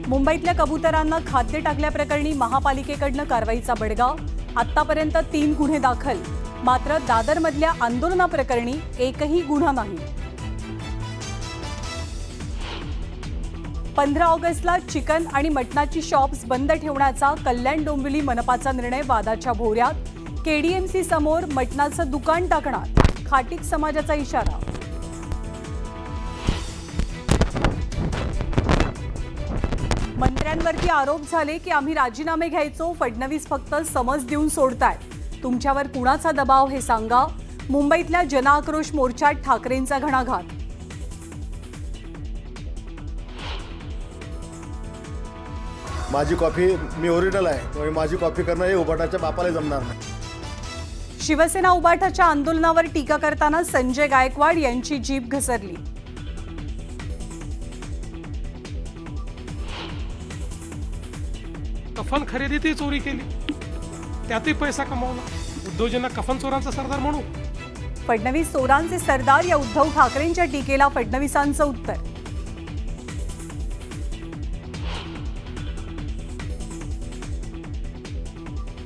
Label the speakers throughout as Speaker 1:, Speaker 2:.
Speaker 1: मुंबईतल्या कबुतरांना खाद्य टाकल्याप्रकरणी महापालिकेकडनं कारवाईचा बडगा. आतापर्यंत 3 गुन्हे दाखल, मात्र दादरमधल्या आंदोलनाप्रकरणी एकही गुन्हा नाही. 15 ऑगस्टला चिकन आणि मटणाची शॉप्स बंद ठेवण्याचा कल्याण डोंबिवली मनपाचा निर्णय वादाच्या भोवऱ्यात. केडीएमसी समोर मटणाचं दुकान टाकणार, खाटीक समाजाचा इशारा. मंत्र्यांवरती आरोप झाले की आम्ही राजीनामे घ्यायचो, फडणवीस फक्त समज देऊन सोडतायत. तुमच्यावर कुणाचा दबाव हे सांगा. मुंबईतल्या जनआक्रोश मोर्चात ठाकरेंचा घणाघात.
Speaker 2: माझी कॉफी मी ओरिजिनल आहे, त्यामुळे माझी कॉफी करणं हे उबाटाच्या बापाला जमणार नाही.
Speaker 1: शिवसेना उबाटाच्या आंदोलनावर टीका करताना संजय गायकवाड यांची जीभ घसरली.
Speaker 3: कफन खरेदीतही चोरी केली, त्यातही पैसा कमावला. उद्योजकांना कफन चोरांचा सरदार म्हणू.
Speaker 1: फडणवीस चोरांचे सरदार या उद्धव ठाकरेंच्या टीकेला फडणवीसांचं उत्तर.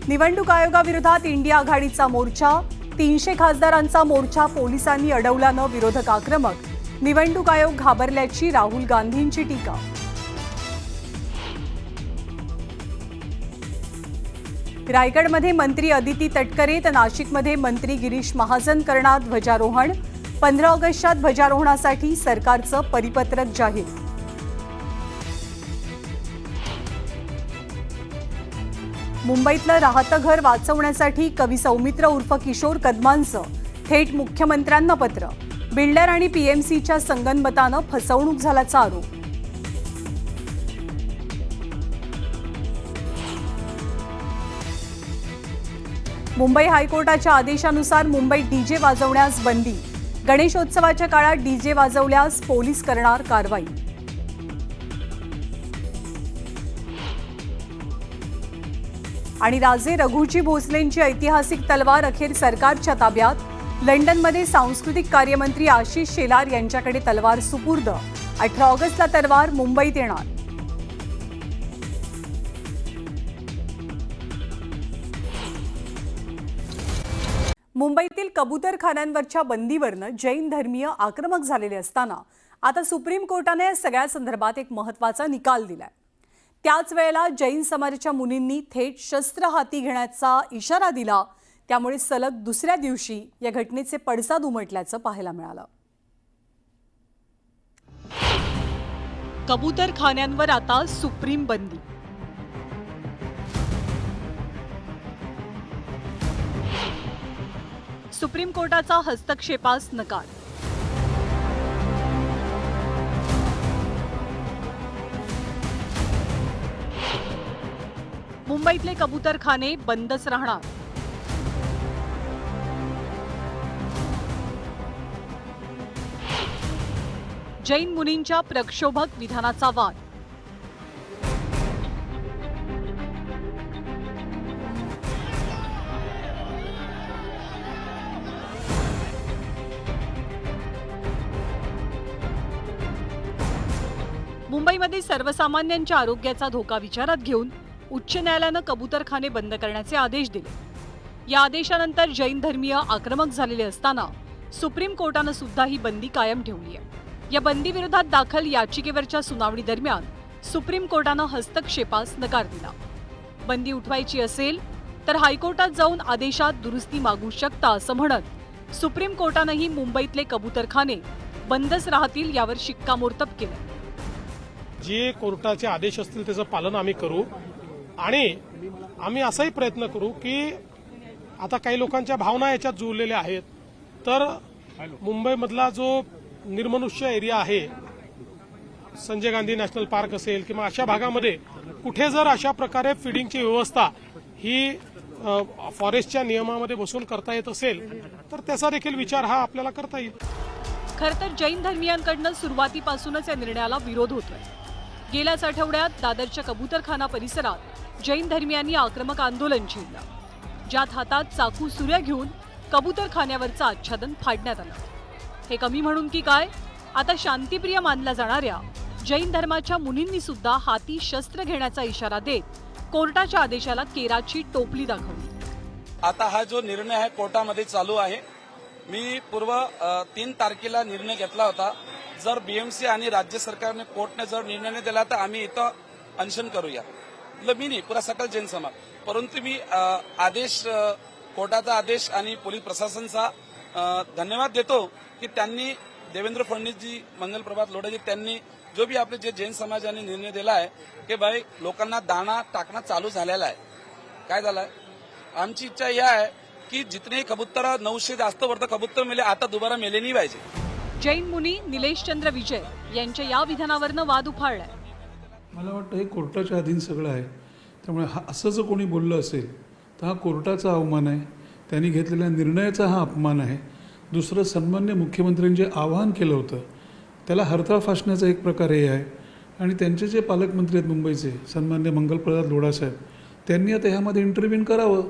Speaker 1: निवडणूक आयोगाविरोधात इंडिया आघाडीचा मोर्चा. 300 खासदारांचा मोर्चा पोलिसांनी अडवल्यानं विरोधक आक्रमक. निवडणूक आयोग घाबरल्याची राहुल गांधींची टीका. रायगडमध्ये मंत्री अदिती तटकरे तर नाशिकमध्ये मंत्री गिरीश महाजन करणार ध्वजारोहण. 15 ऑगस्टच्या ध्वजारोहणासाठी सरकारचं परिपत्रक जाहीर. मुंबईतलं राहतं घर वाचवण्यासाठी कवी सौमित्र उर्फ किशोर कदमांचं थेट मुख्यमंत्र्यांना पत्र. बिल्डर आणि पीएमसीच्या संगनमतानं फसवणूक झाल्याचा आरोप. मुंबई हायकोर्टाच्या आदेशानुसार मुंबईत डीजे वाजवण्यास बंदी. गणेशोत्सवाच्या काळात डीजे वाजवल्यास पोलीस करणार कारवाई. आणि राजे रघुजी भोसलेंची ऐतिहासिक तलवार अखेर सरकारच्या ताब्यात. लंडनमध्ये सांस्कृतिक कार्यमंत्री आशिष शेलार यांच्याकडे तलवार सुपूर्द. 18 ऑगस्टला तलवार मुंबईत येणार. मुंबईतील कबूतरखान्यांवरच्या बंदीवरनं जैन धर्मीय आक्रमक झालेले असताना आता सुप्रीम कोर्टाने या सगळ्या संदर्भात एक महत्त्वाचा निकाल दिलाय. त्याच वेळेला जैन समाजाच्या मुनींनी थेट शस्त्र हाती घेण्याचा इशारा दिला. त्यामुळे सलग दुसऱ्या दिवशी या घटनेचे पडसाद उमटल्याचं पाहायला मिळालं. कबूतरखान्यांवर आता सुप्रीम बंदी. सुप्रीम कोर्टाचा हस्तक्षेपास नकार. मुंबईतले कबूतरखाने बंदच राहणार. जैन मुनींच्या प्रक्षोभक विधानाचा वाद. मुंबईमध्ये सर्वसामान्यांच्या आरोग्याचा धोका विचारात घेऊन उच्च न्यायालयानं कबूतरखाने बंद करण्याचे आदेश दिले. या आदेशानंतर जैन धर्मीय आक्रमक झालेले असताना सुप्रीम कोर्टानं सुद्धा ही बंदी कायम ठेवली आहे. या बंदीविरोधात दाखल याचिकेवरच्या सुनावणी दरम्यान सुप्रीम कोर्टानं हस्तक्षेपास नकार दिला. बंदी उठवायची असेल तर हायकोर्टात जाऊन आदेशात दुरुस्ती मागू शकता असं म्हणत सुप्रीम कोर्टानंही मुंबईतले कबूतरखाने बंदच राहतील यावर शिक्कामोर्तब केलं.
Speaker 3: जे कोर्टाचे आदेश असतील त्याचं पालन आम्ही करू आणि आम्ही असाही प्रयत्न करू की आता काही लोकांच्या भावना याच्यात जुळलेल्या आहेत. तर मुंबईमधला जो निर्मनुष्य एरिया आहे, संजय गांधी नॅशनल पार्क असेल किंवा अशा भागामध्ये कुठे जर अशा प्रकारे फिडिंगची व्यवस्था ही फॉरेस्टच्या नियमामध्ये बसून करता येत असेल तर त्याचा देखील विचार हा आपल्याला करता येईल.
Speaker 1: खरं तर जैन धर्मियांकडनं सुरुवातीपासूनच या निर्णयाला विरोध होतोय. गेल्याच आठवड्यात दादरच्या कबूतरखाना परिसरात जैन धर्मियांनी आक्रमक आंदोलन छेडलं, ज्यात हातात चाकू सुऱ्या घेऊन कबूतरखान्यावरचं आच्छादन फाडण्यात आलं. हे कमी म्हणून की काय, आता शांतिप्रिय मानल्या जाणाऱ्या जैन धर्माच्या मुनींनी सुद्धा हाती शस्त्र घेण्याचा इशारा देत कोर्टाच्या आदेशाला केराची टोपली दाखवली।
Speaker 4: आता हा जो निर्णय आहे कोर्टामध्ये चालू आहे। मी पूर्व 3 तारखेला निर्णय घेतला होता, जर बीएमसी आणि राज्य सरकारने कोर्टने जर निर्णय नाही दिला तर आम्ही इथं अनशन करूया। मी नाही, पुरा सकल जैन समाज। परंतु मी आदेश, कोर्टाचा आदेश आणि पोलीस प्रशासनाचा धन्यवाद देतो की त्यांनी देवेंद्र फडणवीसजी, मंगल प्रभात लोढाजी त्यांनी जो भी आपले जे जैन समाजाने निर्णय दिला आहे की भाई लोकांना दाणा टाकणं चालू झालेला आहे। काय झालंय, आमची इच्छा ही आहे की जितने कबूतर 900 जास्त वर्ध कबूतर मेले आता दुबारा मेले नाही पाहिजे।
Speaker 1: जैन मुनी निलेश चंद्र विजय यांच्या या विधानावरनं वाद उफाळलाय।
Speaker 5: मला वाटतं हे कोर्टाच्या अधीन सगळं आहे, त्यामुळे असं जर कोणी बोललं असेल तर हा कोर्टाचा अवमान आहे, त्यांनी घेतलेल्या निर्णयाचा हा अपमान आहे। दुसरं, सन्मान्य मुख्यमंत्र्यांनी जे आवाहन केलं होतं त्याला हरताळ फासण्याचा एक प्रकार हे आहे। आणि त्यांचे जे पालकमंत्री आहेत मुंबईचे, सन्मान्य मंगलप्रभात लोढासाहेब, त्यांनी आता ह्यामध्ये इंटरव्ह्यून करावं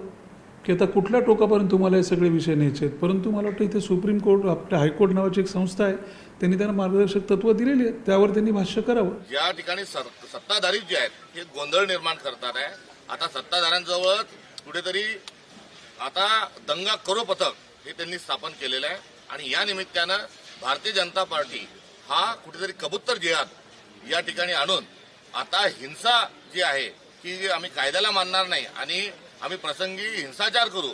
Speaker 5: की आता कुठल्या टोकापर्यंत तुम्हाला हे सगळे विषय न्यायचे आहेत। परंतु मला वाटतं इथे सुप्रीम कोर्ट, आपल्या हायकोर्ट नावाची एक संस्था आहे, त्यांनी त्यांना मार्गदर्शक तत्त्व दिलेली आहेत, त्यावर त्यांनी भाष्य करावं।
Speaker 6: या ठिकाणी सत्ताधारी जे आहेत हे गोंधळ निर्माण करतात आहे। आता सत्ताधाऱ्यांजवळ कुठेतरी आता दंगा करो पथक हे त्यांनी स्थापन केलेलं आहे आणि या निमित्तानं भारतीय जनता पार्टी हा कुठेतरी कबूतर जिहाद या ठिकाणी आणून आता हिंसा जी आहे की आम्ही कायद्याला मानणार नाही आणि आम्ही प्रसंगी हिंसाचार करू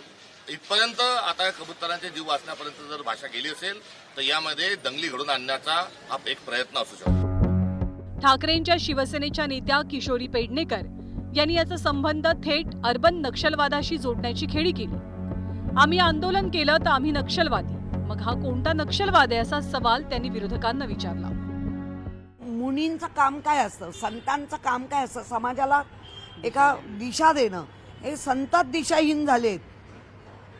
Speaker 6: इथपर्यंत आता कबुतरांचे जीव वाचण्यापर्यंत जर भाषा केली असेल तर यामध्ये दंगली घडून आणण्याचा हा एक प्रयत्न असू शकतो।
Speaker 1: ठाकरेंच्या शिवसेनेच्या नेत्या किशोरी पेडणेकर यांनी याचा संबंध थेट अर्बन नक्षलवादाशी जोडण्याची खेळी केली। आम्ही आंदोलन केलं तर आम्ही नक्षलवादी, मग हा कोणता नक्षलवाद आहे असा सवाल त्यांनी विरोधकांना विचारला।
Speaker 7: मुनींचं काम काय असतं, संतांचं काम काय असतं, समाजाला एका दिशा देणं। हे संत दिशाहीन झालेत।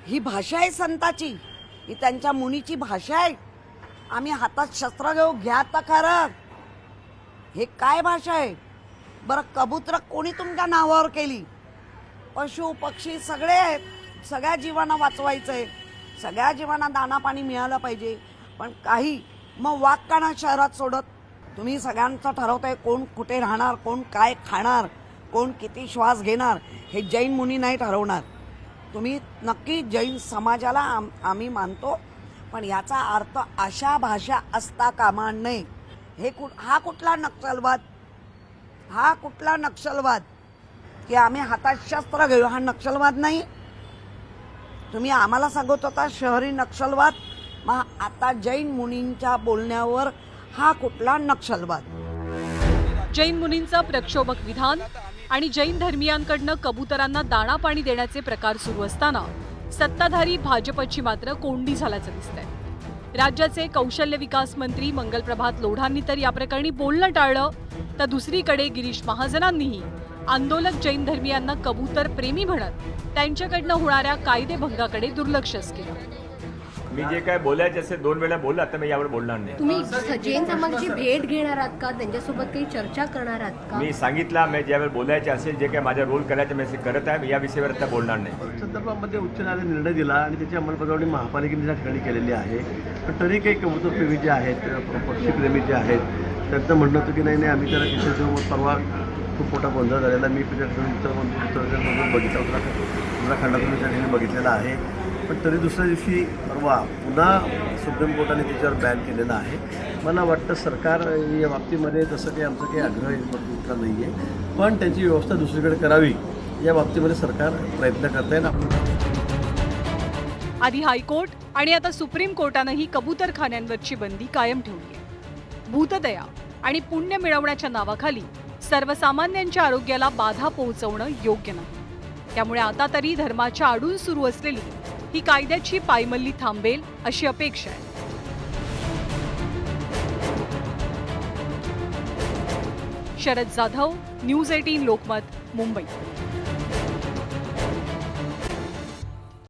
Speaker 7: ही भाषा आहे संताची, ही त्यांच्या मुनीची भाषा आहे। आम्ही हातात शस्त्र घेऊ, घ्या तर खरं, हे काय भाषा आहे? बरं, कबूतर कोणी तुमच्या नावावर केली? पशु पक्षी सगळे आहेत, सगळ्या जीवांना वाचवायचंय, सगळ्या जीवांना दाना पाणी मिळालं पाहिजे। पण काही मग वाघ का ना शहरात सोडत? तुम्ही सगळ्यांचं ठरवताय कोण कुठे राहणार, कोण काय खाणार, कोण किती श्वास घेणार, हे जैन मुनी नाही ठरवणार। तुम्ही नक्की जैन समाजाला आम्ही मानतो, पण याचा अर्थ अशा भाषा असता कामा नये। हा कुठला नक्षलवाद? हा कुठला नक्षलवाद की आम्ही हातात शस्त्र घेऊ? हा नक्षलवाद नाही। तुम्ही आम्हाला सांगत होता शहरी नक्षलवाद, मग आता जैन मुनींच्या बोलण्यावर हा कुठला नक्षलवाद?
Speaker 1: जैन मुनींचं प्रक्षोभक विधान आणि जैन धर्मियांकडनं कबुतरांना दाणा पाणी देण्याचे प्रकार सुरू असताना सत्ताधारी भाजपची मात्र कोंडी झाल्याचं दिसतंय। राज्याचे कौशल्य विकास मंत्री मंगल प्रभात लोढांनी तर या प्रकरणी बोलणं टाळलं, तर दुसरीकडे गिरीश महाजनांनीही आंदोलक जैन धर्मियांना कबूतर प्रेमी म्हणत त्यांच्याकडनं होणाऱ्या कायदेभंगाकडे दुर्लक्षच केलं।
Speaker 8: मी जे काय बोलायचे असेल 2 वेळा बोलला, आता मी यावर बोलणार नाही।
Speaker 9: तुम्ही जैन समाजाची भेट घेणार आहात का? त्यांच्यासोबत काही चर्चा करणार आहात का?
Speaker 8: मी सांगितलं, मी ज्यावेळेस बोलायचे असेल, जे काही माझा रोल करायचं मी करत आहे, या विषयावर आता बोलणार नाही।
Speaker 10: संदर्भामध्ये उच्च न्यायालयाने निर्णय दिला आणि त्याची अंमलबजावणी महापालिकेने त्या ठिकाणी केलेली आहे। पण तरी काही कबूतरप्रेमी जे आहेत, पक्षीप्रेमी जे आहेत, त्यांचं म्हणणं होतं की नाही आम्ही त्याला किशोर परवा खूप मोठा गोंधळ झालेला, मी बघितला उत्तराखंडातून त्या ठिकाणी बघितलेला आहे। पण तरी दुसऱ्या दिवशी परवा पुन्हा सुप्रीम कोर्टाने त्याच्यावर बॅन केलेलं आहे। मला वाटतं सरकार या बाबतीमध्ये तसं काही आमचं काही आग्रह इतका नाही आहे, पण त्यांची व्यवस्था दुसरीकडे करावी या बाबतीमध्ये सरकार प्रयत्न करत आहे ना।
Speaker 1: आधी हायकोर्ट आणि आता सुप्रीम कोर्टानंही कबूतरखान्यांवरची बंदी कायम ठेवली आहे। भूतदया आणि पुण्य मिळवण्याच्या नावाखाली सर्वसामान्यांच्या आरोग्याला बाधा पोहोचवणं योग्य नाही। त्यामुळे आता तरी धर्माच्या आडून सुरू असलेली ही कायद्याची पायमल्ली थांबेल अशी अपेक्षा आहे। शरद जाधव, न्यूज 18 लोकमत, मुंबई।